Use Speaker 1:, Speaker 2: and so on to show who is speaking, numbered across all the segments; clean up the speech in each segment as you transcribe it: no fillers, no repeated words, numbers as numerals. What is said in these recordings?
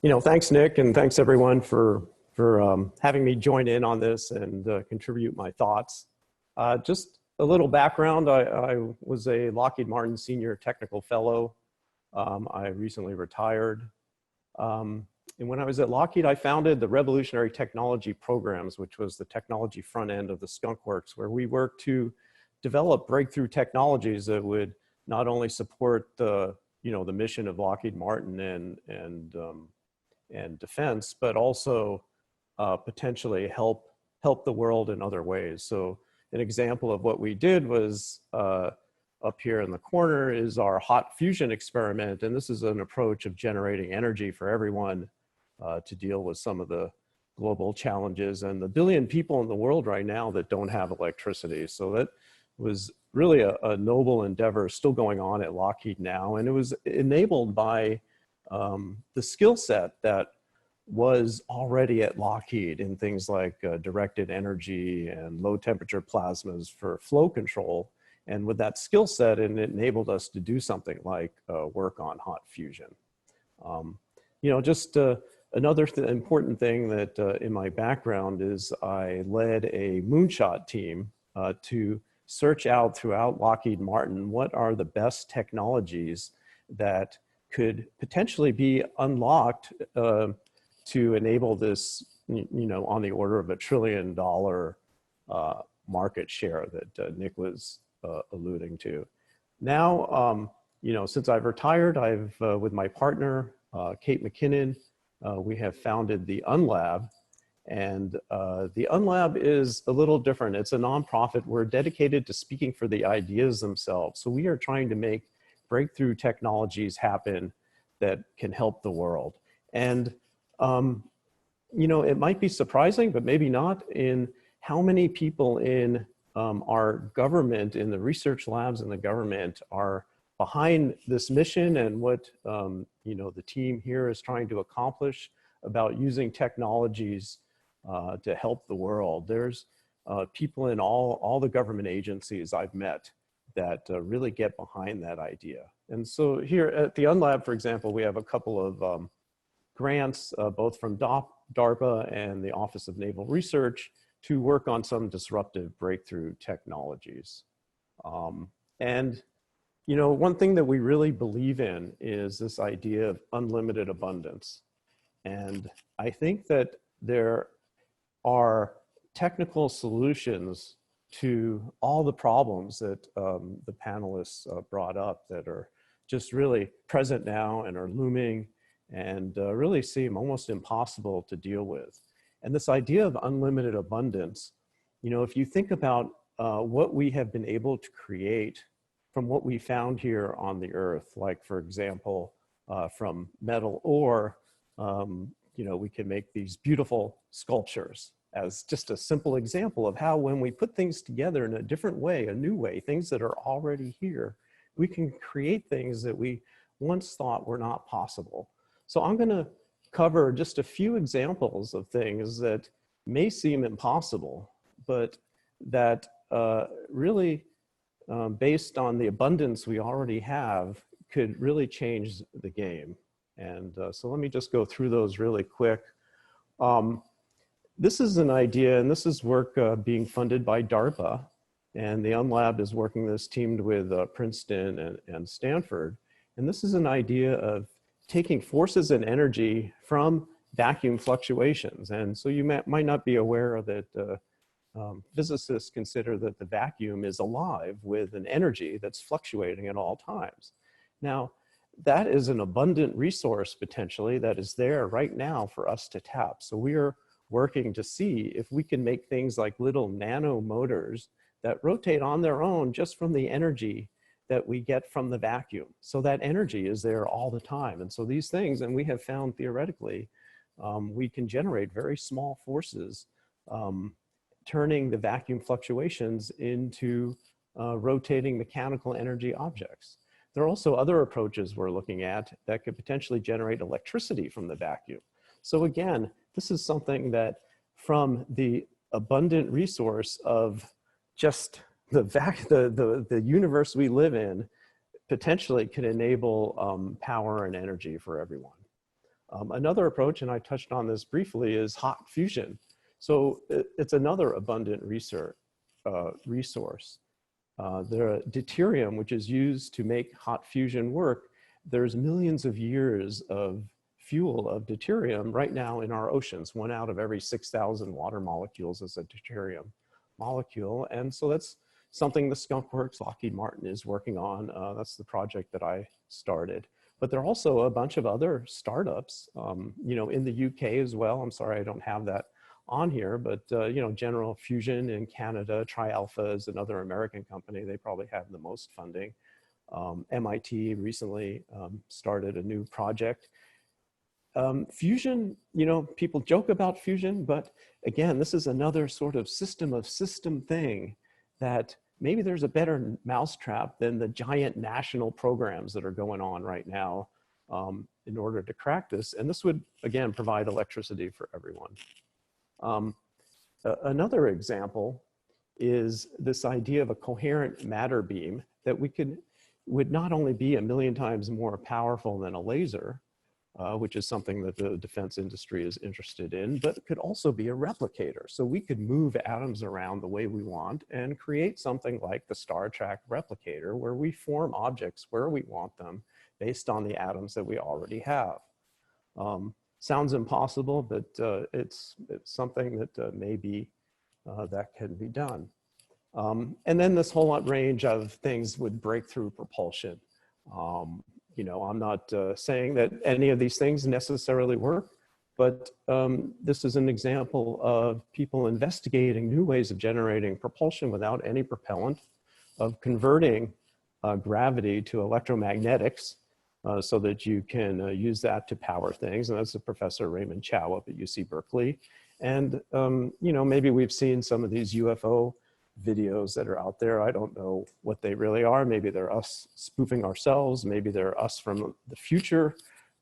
Speaker 1: Thanks, Nick, and thanks everyone for having me join in on this and contribute my thoughts. Just a little background, I was a Lockheed Martin Senior Technical Fellow. I recently retired. And when I was at Lockheed, I founded the Revolutionary Technology Programs, which was the technology front end of the Skunks Works, where we worked to develop breakthrough technologies that would not only support the mission of Lockheed Martin and defense, but also potentially help the world in other ways. So an example of what we did was up here in the corner is our hot fusion experiment. And this is an approach of generating energy for everyone to deal with some of the global challenges and the billion people in the world right now that don't have electricity. So that was really a noble endeavor still going on at Lockheed now. And it was enabled by the skill set that was already at Lockheed in things like directed energy and low temperature plasmas for flow control. And with that skill set, it enabled us to do something like work on hot fusion. Another important thing that in my background is I led a moonshot team to search out throughout Lockheed Martin what are the best technologies that could potentially be unlocked to enable this, on the order of $1 trillion market share that Nick was alluding to. Now, since I've retired, I've, with my partner, Kate McKinnon, we have founded the Unlab. And the Unlab is a little different. It's a nonprofit. We're dedicated to speaking for the ideas themselves. So we are trying to make breakthrough technologies happen that can help the world. And, it might be surprising, but maybe not, in how many people in our government, in the research labs in the government, are behind this mission and what the team here is trying to accomplish about using technologies to help the world. There's people in all the government agencies I've met that really get behind that idea. And so here at the Unlab, for example, we have a couple of grants, both from DARPA and the Office of Naval Research, to work on some disruptive breakthrough technologies. One thing that we really believe in is this idea of unlimited abundance. And I think that there are technical solutions to all the problems that the panelists brought up that are just really present now and are looming and really seem almost impossible to deal with. And this idea of unlimited abundance, if you think about what we have been able to create from what we found here on the Earth, like for example, from metal ore, we can make these beautiful sculptures as just a simple example of how when we put things together in a different way, a new way, things that are already here, we can create things that we once thought were not possible. So I'm gonna cover just a few examples of things that may seem impossible, but that really, based on the abundance we already have, could really change the game. And so let me just go through those really quick. This is an idea, and this is work being funded by DARPA, and the Unlab is working this teamed with Princeton and Stanford. And this is an idea of taking forces and energy from vacuum fluctuations. And so you might not be aware that physicists consider that the vacuum is alive with an energy that's fluctuating at all times. Now, that is an abundant resource potentially that is there right now for us to tap. So we are working to see if we can make things like little nano motors that rotate on their own just from the energy that we get from the vacuum. So that energy is there all the time. And so these things, and we have found theoretically, we can generate very small forces, turning the vacuum fluctuations into rotating mechanical energy objects. There are also other approaches we're looking at that could potentially generate electricity from the vacuum. So again, this is something that from the abundant resource of just the universe we live in potentially can enable power and energy for everyone. Another approach, and I touched on this briefly, is hot fusion. So it's another abundant resource. The deuterium, which is used to make hot fusion work, there's millions of years of fuel of deuterium right now in our oceans. 1 out of every 6,000 water molecules is a deuterium molecule. And so that's something the Skunks Works, Lockheed Martin is working on. That's the project that I started. But there are also a bunch of other startups, you know, in the UK as well. I'm sorry, I don't have that on here, but you know, General Fusion in Canada, Trialpha is another American company. They probably have the most funding. MIT recently started a new project. Fusion, you know, people joke about fusion, but again, this is another sort of system thing that maybe there's a better mousetrap than the giant national programs that are going on right now in order to crack this. And this would, again, provide electricity for everyone. Another example is this idea of a coherent matter beam that would not only be 1,000,000 times more powerful than a laser, which is something that the defense industry is interested in, but it could also be a replicator. So we could move atoms around the way we want and create something like the Star Trek replicator, where we form objects where we want them based on the atoms that we already have. Sounds impossible, but it's something that maybe that can be done. And then this whole range of things would break through propulsion. You know, I'm not saying that any of these things necessarily work, but this is an example of people investigating new ways of generating propulsion without any propellant, of converting gravity to electromagnetics so that you can use that to power things. And that's Professor Raymond Chow up at UC Berkeley. And, you know, maybe we've seen some of these UFO videos that are out there. I don't know what they really are. Maybe they're us spoofing ourselves. Maybe they're us from the future.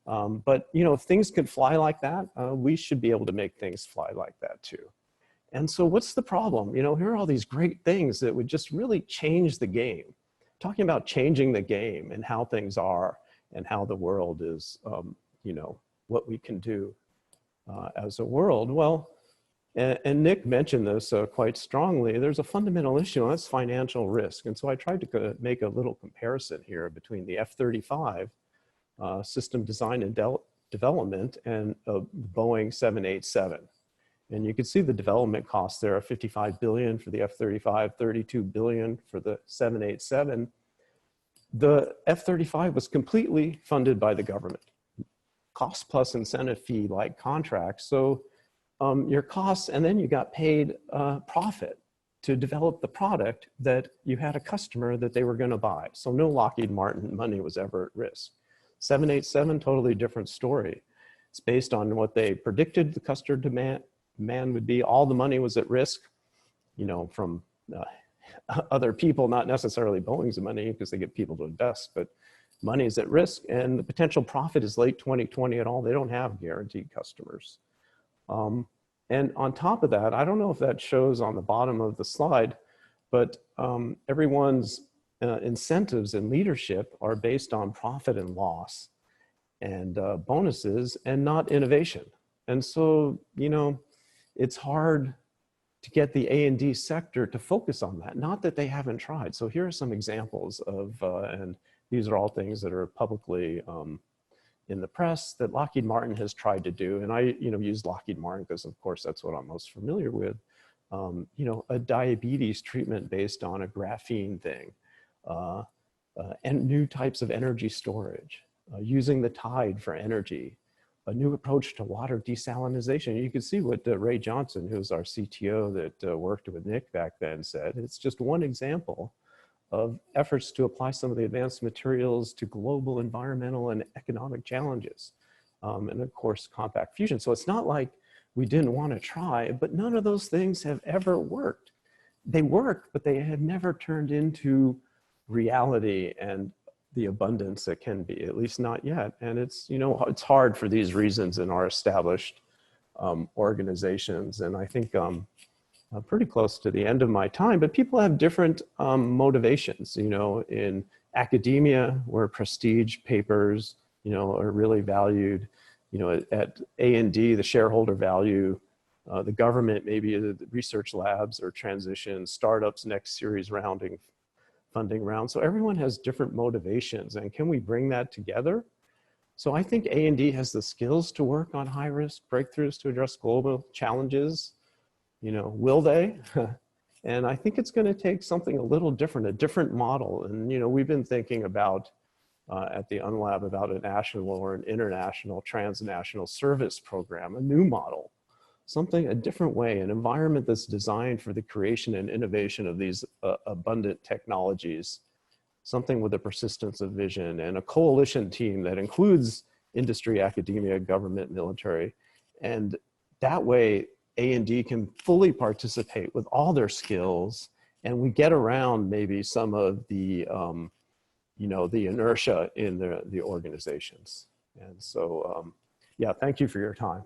Speaker 1: But, you know, if things could fly like that, we should be able to make things fly like that too. And so what's the problem? You know, here are all these great things that would just really change the game. Talking about changing the game and how things are and how the world is, you know, what we can do as a world. Well, and Nick mentioned this quite strongly, there's a fundamental issue, and that's financial risk. And so I tried to make a little comparison here between the F-35 system design and development and Boeing 787. And you can see the development costs there are $55 billion for the F-35, $32 billion for the 787. The F-35 was completely funded by the government, cost plus incentive fee like contracts. So your costs, and then you got paid profit to develop the product that you had a customer that they were going to buy. So no Lockheed Martin money was ever at risk. 787, totally different story. It's based on what they predicted the customer demand would be. All the money was at risk, you know, from other people, not necessarily Boeing's money because they get people to invest, but money is at risk, and the potential profit is late 2020 at all. They don't have guaranteed customers. And on top of that, I don't know if that shows on the bottom of the slide, but everyone's incentives and leadership are based on profit and loss and bonuses and not innovation. And so, you know, it's hard to get the A&D sector to focus on that. Not that they haven't tried. So here are some examples of, and these are all things that are publicly in the press that Lockheed Martin has tried to do. And I, you know, use Lockheed Martin because of course that's what I'm most familiar with. You know, a diabetes treatment based on a graphene thing, and new types of energy storage, using the tide for energy, a new approach to water desalinization. You can see what Ray Johnson, who's our CTO that worked with Nick back then, said. It's just one example of efforts to apply some of the advanced materials to global environmental and economic challenges. And of course, compact fusion. So it's not like we didn't want to try, but none of those things have ever worked. They work, but they have never turned into reality and the abundance that can be, at least not yet. And it's, you know, it's hard for these reasons in our established organizations. And I think I'm pretty close to the end of my time, but people have different motivations, you know, in academia where prestige papers, you know, are really valued. you know, at A&D, the shareholder value, the government, maybe the research labs or transition, startups, next series funding round. So everyone has different motivations, and can we bring that together? So I think A&D has the skills to work on high-risk breakthroughs to address global challenges. You know, will they? And I think it's going to take something a little different, a different model. And, you know, we've been thinking about at the Unlab about a national or an international transnational service program, a new model, something, a different way, an environment that's designed for the creation and innovation of these abundant technologies, something with a persistence of vision, and a coalition team that includes industry, academia, government, military. And that way, A&D can fully participate with all their skills, and we get around maybe some of the, you know, the inertia in the organizations. And so, yeah, thank you for your time.